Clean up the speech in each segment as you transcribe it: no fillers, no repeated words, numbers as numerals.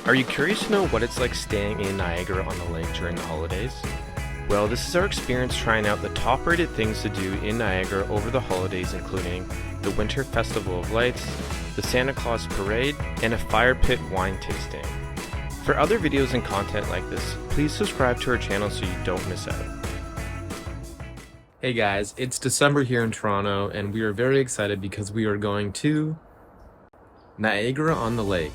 Are you curious to know what it's like staying in Niagara on the lake during the holidays? Well, this is our experience trying out the top rated things to do in Niagara over the holidays, including the Winter Festival of Lights, the Santa Claus Parade, and a fire pit wine tasting. For other videos and content like this, please subscribe to our channel so you don't miss out. Hey guys, it's December here in Toronto, and we are very excited because we are going to Niagara on the Lake.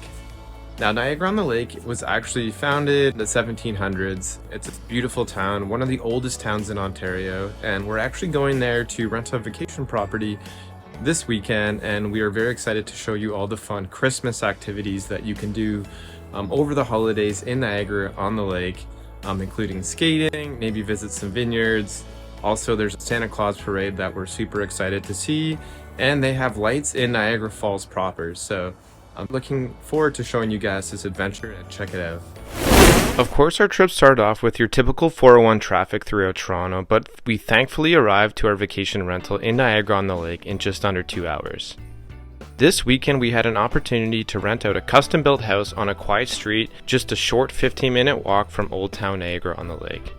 Now, Niagara on the Lake was actually founded in the 1700s. It's a beautiful town, one of the oldest towns in Ontario, and we're actually going there to rent a vacation property this weekend, and we are very excited to show you all the fun Christmas activities that you can do over the holidays in Niagara on the lake, including skating, maybe visit some vineyards. Also, there's a Santa Claus Parade that we're super excited to see, and they have lights in Niagara Falls proper, so I'm looking forward to showing you guys this adventure and check it out. Of course, our trip started off with your typical 401 traffic throughout Toronto, but we thankfully arrived to our vacation rental in Niagara on the Lake in just under 2 hours. This weekend, we had an opportunity to rent out a custom-built house on a quiet street, just a short 15-minute walk from Old Town Niagara on the Lake.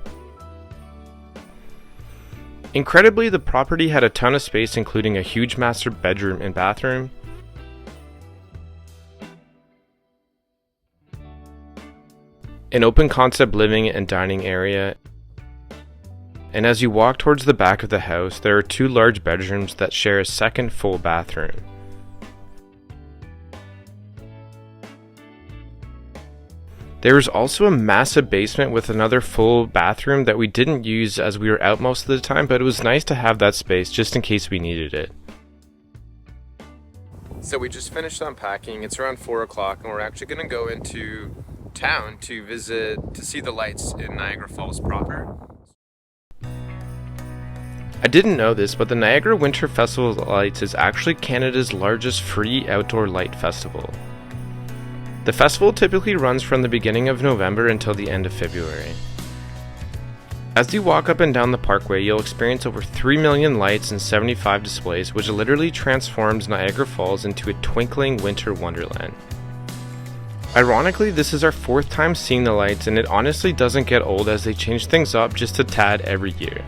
Incredibly, the property had a ton of space, including a huge master bedroom and bathroom, an open concept living and dining area, and as you walk towards the back of the house, there are 2 large bedrooms that share a second full bathroom. There is also a massive basement with another full bathroom that we didn't use as we were out most of the time, but it was nice to have that space just in case we needed it. So we just finished unpacking. It's around 4 o'clock and we're actually going to go into town to see the lights in Niagara Falls proper. I didn't know this, but the Niagara Winter Festival of Lights is actually Canada's largest free outdoor light festival. The festival typically runs from the beginning of November until the end of February. As you walk up and down the parkway, you'll experience over 3 million lights and 75 displays, which literally transforms Niagara Falls into a twinkling winter wonderland. Ironically, this is our 4th time seeing the lights, and it honestly doesn't get old as they change things up just a tad every year.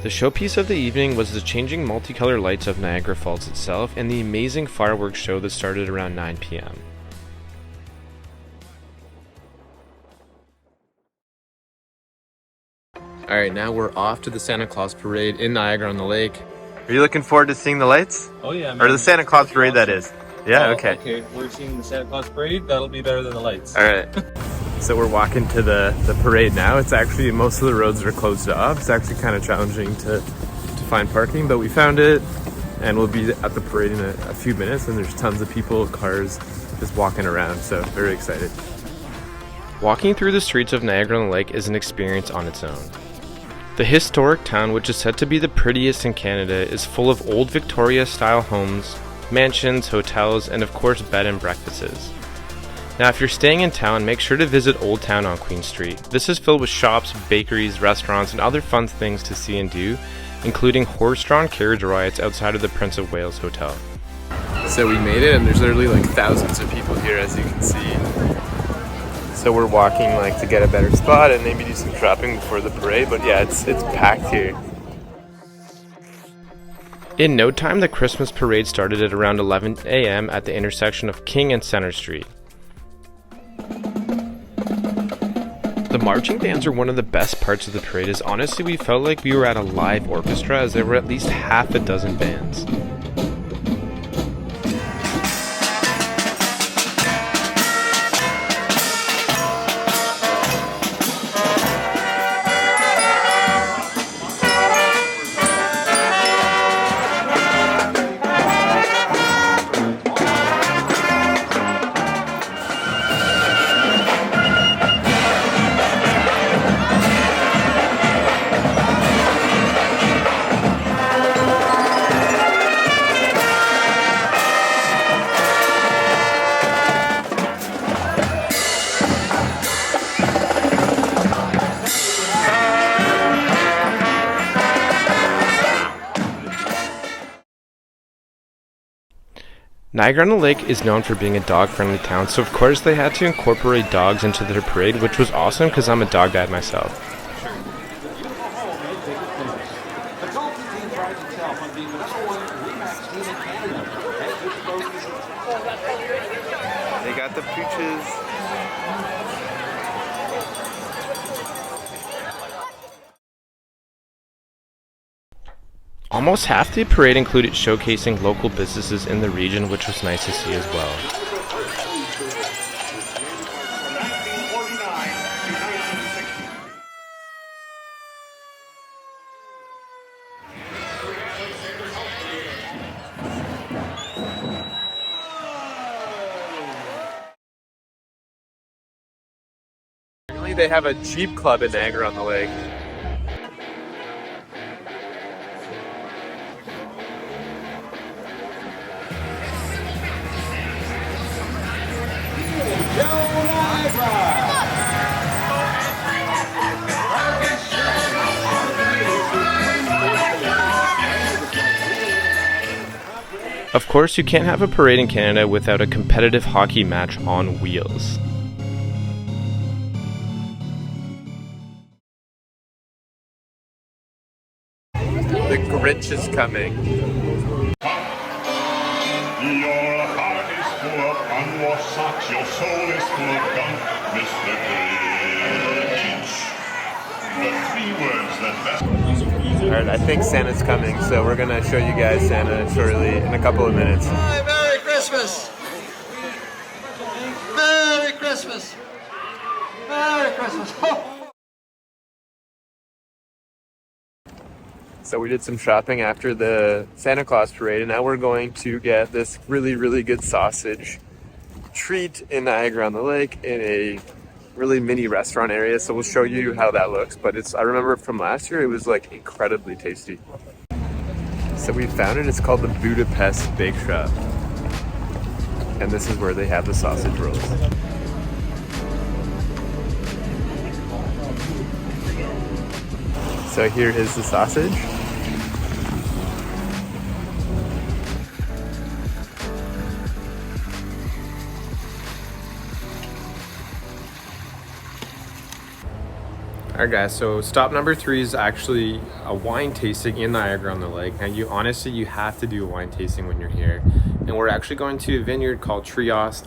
The showpiece of the evening was the changing multicolor lights of Niagara Falls itself and the amazing fireworks show that started around 9 p.m. Alright, now we're off to the Santa Claus Parade in Niagara on the Lake. Are you looking forward to seeing the lights? Oh yeah, man. Or the Santa Claus Parade, awesome. that is. Yeah, Oh, okay. Okay, we're seeing the Santa Claus Parade. That'll be better than the lights. Alright. So we're walking to the parade now. It's actually, most of the roads are closed off. It's actually kind of challenging to find parking, but we found it, and we'll be at the parade in a few minutes, and there's tons of people, cars, just walking around, so very excited. Walking through the streets of Niagara on the Lake is an experience on its own. The historic town, which is said to be the prettiest in Canada, is full of old Victoria-style homes, mansions, hotels, and of course bed and breakfasts. Now, if you're staying in town, make sure to visit Old Town on Queen Street. This is filled with shops, bakeries, restaurants, and other fun things to see and do, including horse-drawn carriage rides outside of the Prince of Wales Hotel. So we made it, and there's literally like thousands of people here, as you can see. So we're walking like to get a better spot and maybe do some shopping before the parade, but yeah, it's packed here. In no time, the Christmas parade started at around 11 a.m. at the intersection of King and Center Street. The marching bands are one of the best parts of the parade, as honestly we felt like we were at a live orchestra, as there were at least half a dozen bands. Niagara-on-the-Lake is known for being a dog-friendly town, so of course they had to incorporate dogs into their parade, which was awesome because I'm a dog dad myself. They got the pooches. Almost half the parade included showcasing local businesses in the region, which was nice to see as well. Apparently they have a Jeep club in Niagara-on-the-Lake. Of course, you can't have a parade in Canada without a competitive hockey match on wheels. The Grinch is coming. Your heart is full of unwashed socks, your soul is full of gunk, Mr. Grinch. The 3 words that best... Alright, I think Santa's coming, so we're gonna show you guys Santa shortly in a couple of minutes. Hi, Merry Christmas! Merry Christmas! Merry Christmas! So we did some shopping after the Santa Claus Parade, and now we're going to get this really good sausage treat in Niagara-on-the-Lake in a really mini restaurant area. So we'll show you how that looks, but I remember from last year, it was like incredibly tasty. So we found it, it's called the Budapest Bake Shop. And this is where they have the sausage rolls. So here is the sausage. Alright guys, so stop number 3 is actually a wine tasting in Niagara-on-the-Lake. Now you have to do a wine tasting when you're here. And we're actually going to a vineyard called Trios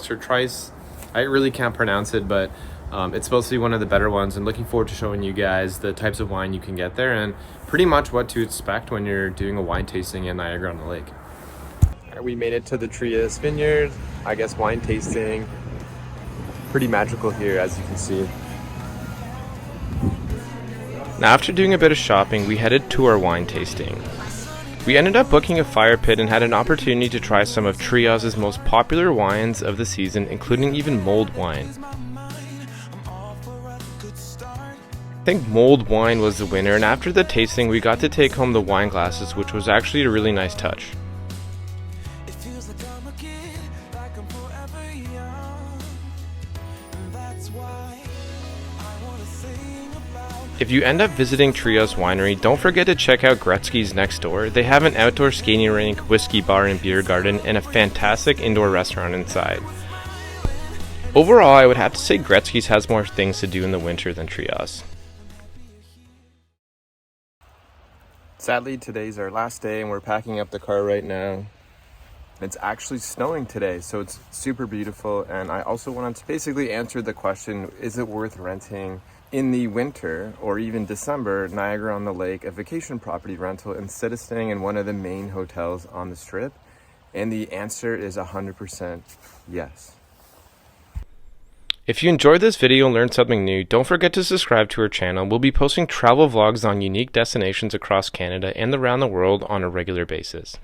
or Trice. I really can't pronounce it, but it's supposed to be one of the better ones, and looking forward to showing you guys the types of wine you can get there and pretty much what to expect when you're doing a wine tasting in Niagara-on-the-Lake. Right, we made it to the Trios vineyard. I guess wine tasting. Pretty magical here, as you can see. Now after doing a bit of shopping, we headed to our wine tasting. We ended up booking a fire pit and had an opportunity to try some of Trios's most popular wines of the season, including even mulled wine. I think mulled wine was the winner, and after the tasting we got to take home the wine glasses, which was actually a really nice touch. If you end up visiting Trios Winery, don't forget to check out Gretzky's next door. They have an outdoor skating rink, whiskey bar and beer garden, and a fantastic indoor restaurant inside. Overall, I would have to say Gretzky's has more things to do in the winter than Trios. Sadly, today's our last day and we're packing up the car right now. It's actually snowing today, so it's super beautiful, and I also wanted to basically answer the question, is it worth renting in the winter or even December Niagara-on-the-Lake a vacation property rental instead of staying in one of the main hotels on the strip? And the answer is 100% yes. If you enjoyed this video and learned something new, don't forget to subscribe to our channel. We'll be posting travel vlogs on unique destinations across Canada and around the world on a regular basis.